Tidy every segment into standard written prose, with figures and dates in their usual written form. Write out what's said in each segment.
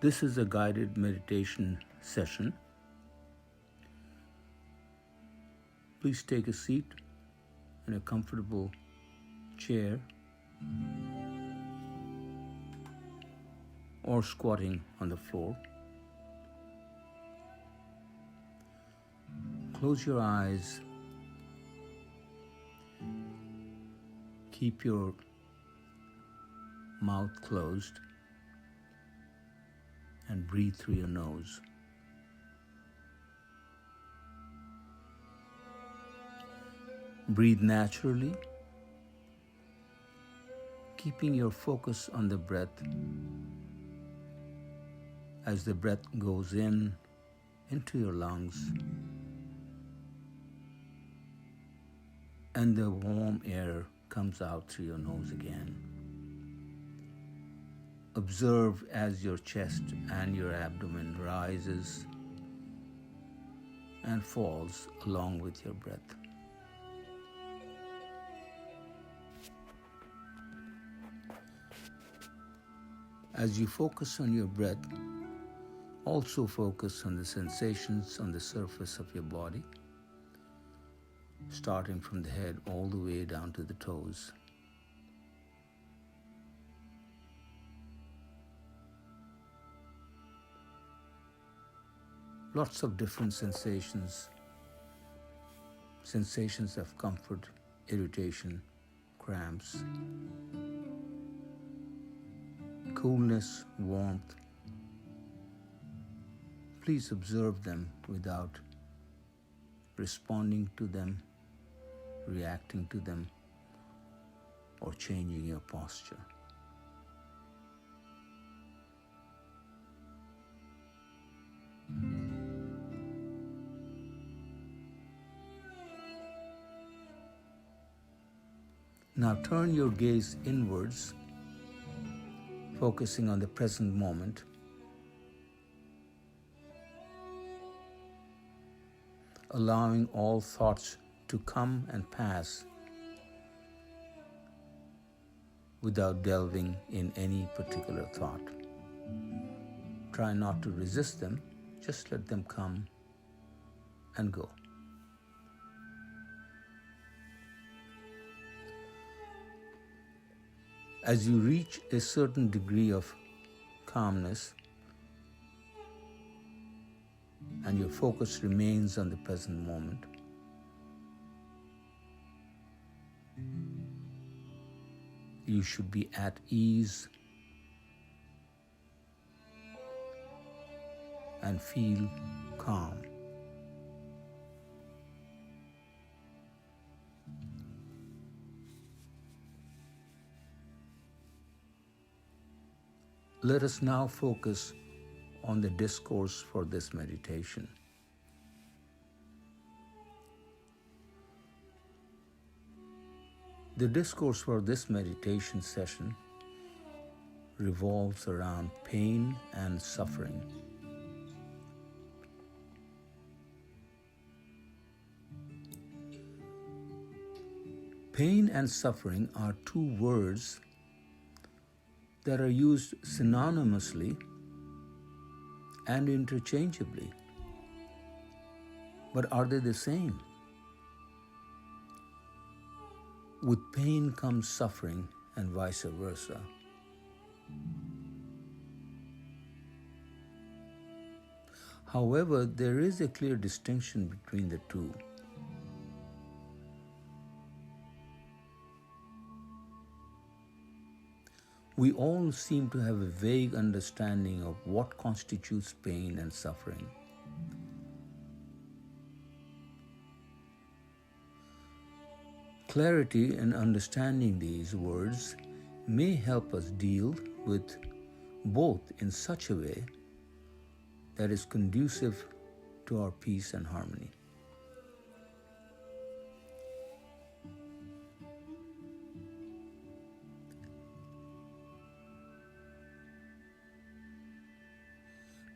This is a guided meditation session. Please take a seat in a comfortable chair or squatting on the floor. Close your eyes. Keep your mouth closed and breathe through your nose. Breathe naturally, keeping your focus on the breath as the breath goes into your lungs and the warm air comes out through your nose again. Observe as your chest and your abdomen rises and falls along with your breath. As you focus on your breath, also focus on the sensations on the surface of your body, starting from the head all the way down to the toes. Lots of different sensations of comfort, irritation, cramps, coolness, warmth. Please observe them without responding to them, reacting to them, or changing your posture. Now turn your gaze inwards, focusing on the present moment. Allowing all thoughts to come and pass without delving in any particular thought. Try not to resist them, just let them come and go. As you reach a certain degree of calmness and your focus remains on the present moment, you should be at ease and feel calm. Let us now focus on the discourse for this meditation. The discourse for this meditation session revolves around pain and suffering. Pain and suffering are two words that are used synonymously and interchangeably. But are they the same? With pain comes suffering and vice versa. However, there is a clear distinction between the two. We all seem to have a vague understanding of what constitutes pain and suffering. Clarity in understanding these words may help us deal with both in such a way that is conducive to our peace and harmony.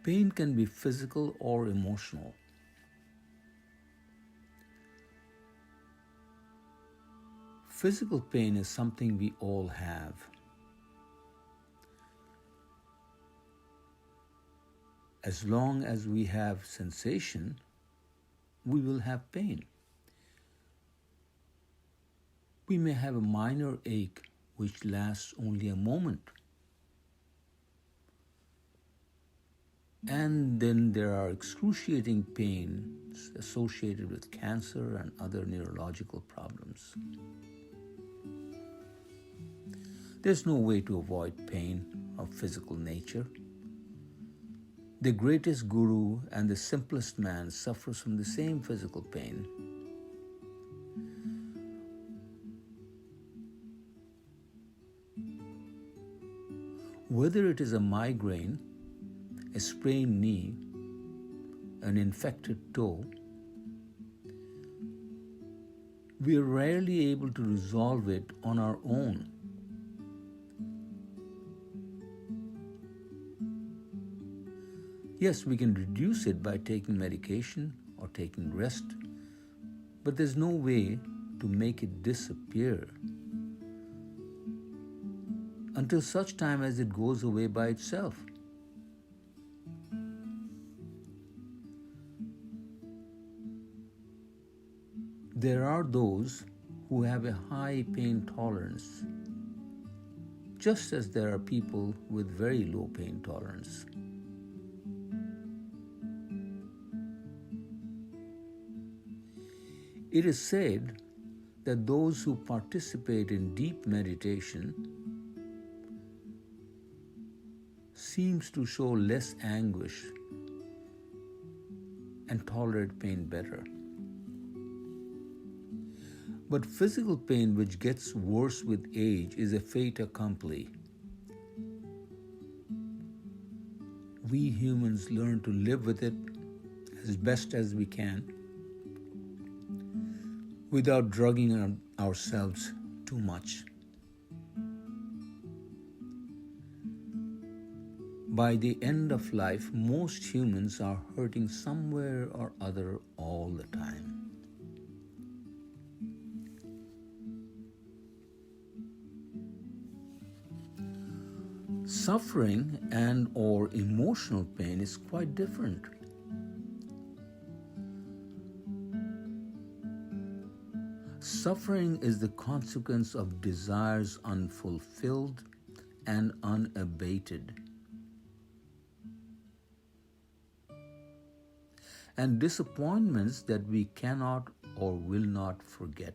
Pain can be physical or emotional. Physical pain is something we all have. As long as we have sensation, we will have pain. We may have a minor ache which lasts only a moment. And then there are excruciating pains associated with cancer and other neurological problems. There's no way to avoid pain of physical nature. The greatest guru and the simplest man suffers from the same physical pain. Whether it is a migraine, a sprained knee, an infected toe, we are rarely able to resolve it on our own. Yes, we can reduce it by taking medication or taking rest, but there's no way to make it disappear until such time as it goes away by itself. There are those who have a high pain tolerance, just as there are people with very low pain tolerance. It is said that those who participate in deep meditation seems to show less anguish and tolerate pain better. But physical pain, which gets worse with age, is a fait accompli. We humans learn to live with it as best as we can without drugging ourselves too much. By the end of life, most humans are hurting somewhere or other all the time. Suffering and or emotional pain is quite different. Suffering is the consequence of desires unfulfilled and unabated, and disappointments that we cannot or will not forget.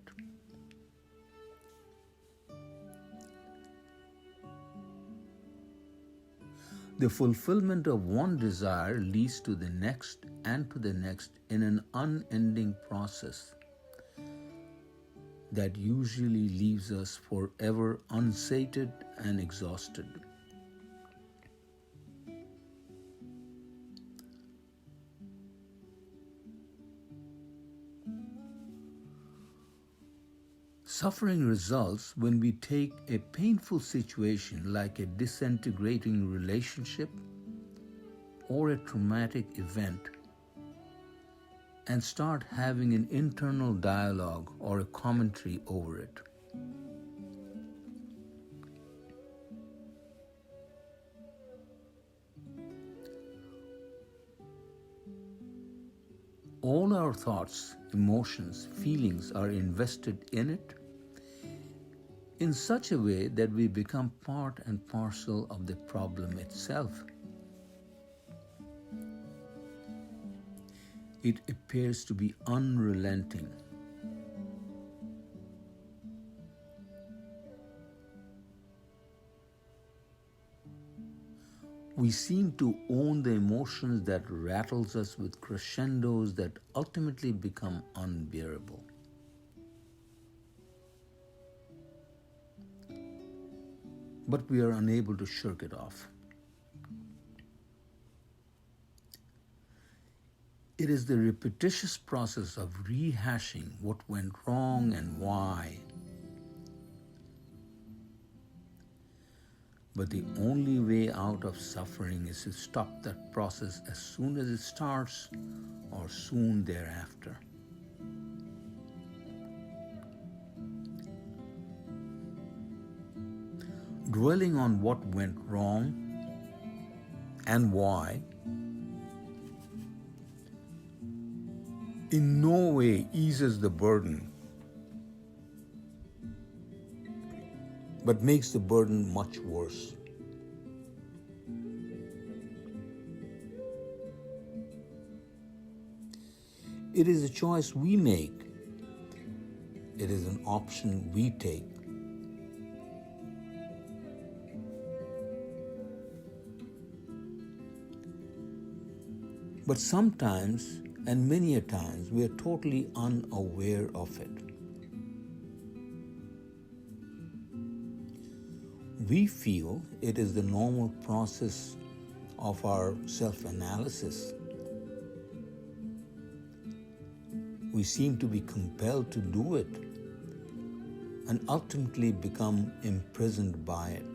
The fulfillment of one desire leads to the next and to the next in an unending process that usually leaves us forever unsated and exhausted. Suffering results when we take a painful situation like a disintegrating relationship or a traumatic event and start having an internal dialogue or a commentary over it. All our thoughts, emotions, feelings are invested in it in such a way that we become part and parcel of the problem itself. It appears to be unrelenting. We seem to own the emotions that rattles us with crescendos that ultimately become unbearable. But we are unable to shirk it off. It is the repetitious process of rehashing what went wrong and why. But the only way out of suffering is to stop that process as soon as it starts or soon thereafter. Dwelling on what went wrong and why in no way eases the burden, but makes the burden much worse. It is a choice we make. It is an option we take. But sometimes, and many a times, we are totally unaware of it. We feel it is the normal process of our self-analysis. We seem to be compelled to do it and ultimately become imprisoned by it.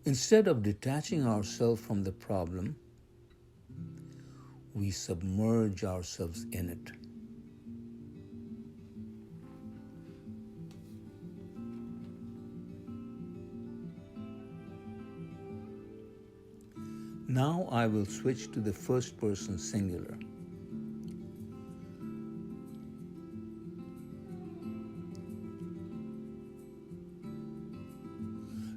Instead of detaching ourselves from the problem, we submerge ourselves in it. Now I will switch to the first person singular.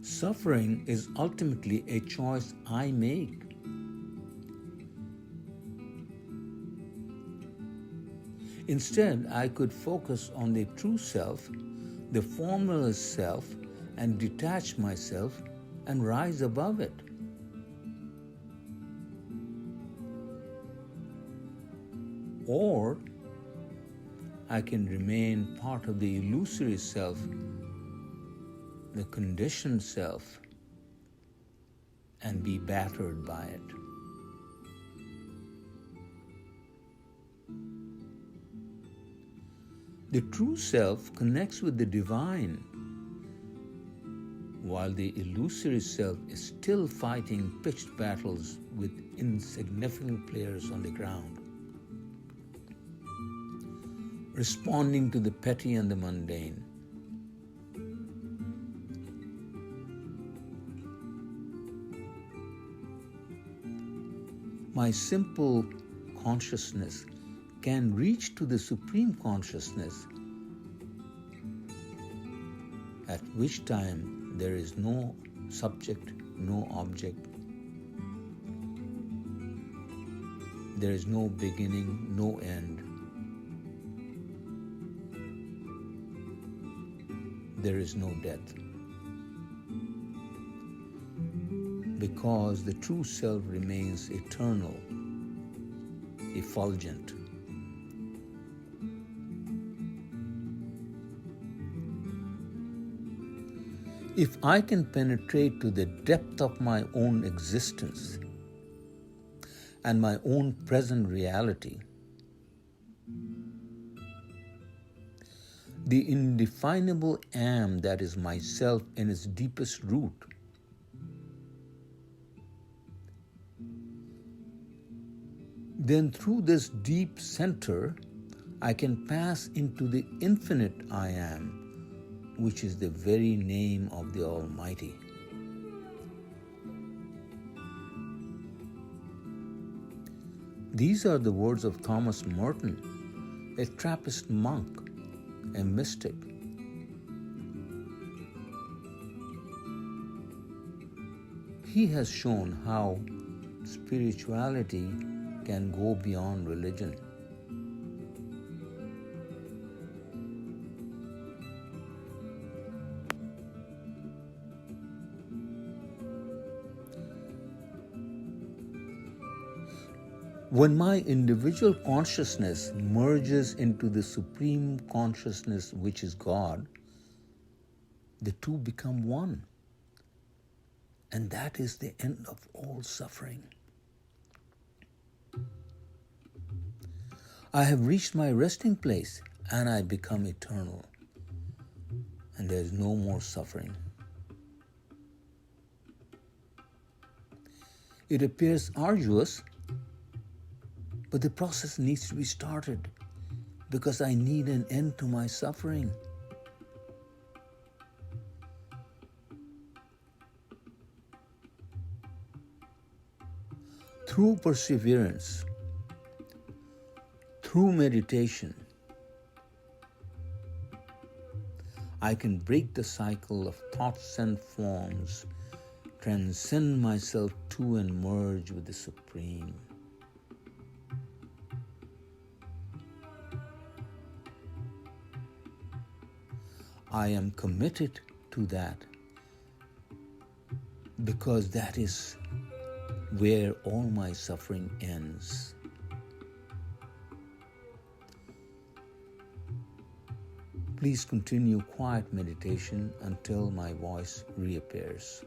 Suffering is ultimately a choice I make. Instead, I could focus on the true self, the formless self, and detach myself and rise above it. Or I can remain part of the illusory self, the conditioned self, and be battered by it. The true self connects with the divine, while the illusory self is still fighting pitched battles with insignificant players on the ground, responding to the petty and the mundane. My simple consciousness can reach to the supreme consciousness, at which time there is no subject, no object. There is no beginning, no end. There is no death. Because the true self remains eternal, effulgent. If I can penetrate to the depth of my own existence and my own present reality, the indefinable am that is myself in its deepest root, then through this deep center, I can pass into the infinite I am, which is the very name of the Almighty. These are the words of Thomas Merton, a Trappist monk, a mystic. He has shown how spirituality can go beyond religion. When my individual consciousness merges into the supreme consciousness, which is God, the two become one. And that is the end of all suffering. I have reached my resting place and I become eternal. And there is no more suffering. It appears arduous, but the process needs to be started because I need an end to my suffering. Through perseverance, through meditation, I can break the cycle of thoughts and forms, transcend myself to and merge with the Supreme. I am committed to that because that is where all my suffering ends. Please continue quiet meditation until my voice reappears.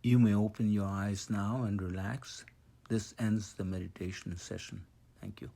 You may open your eyes now and relax. This ends the meditation session. Thank you.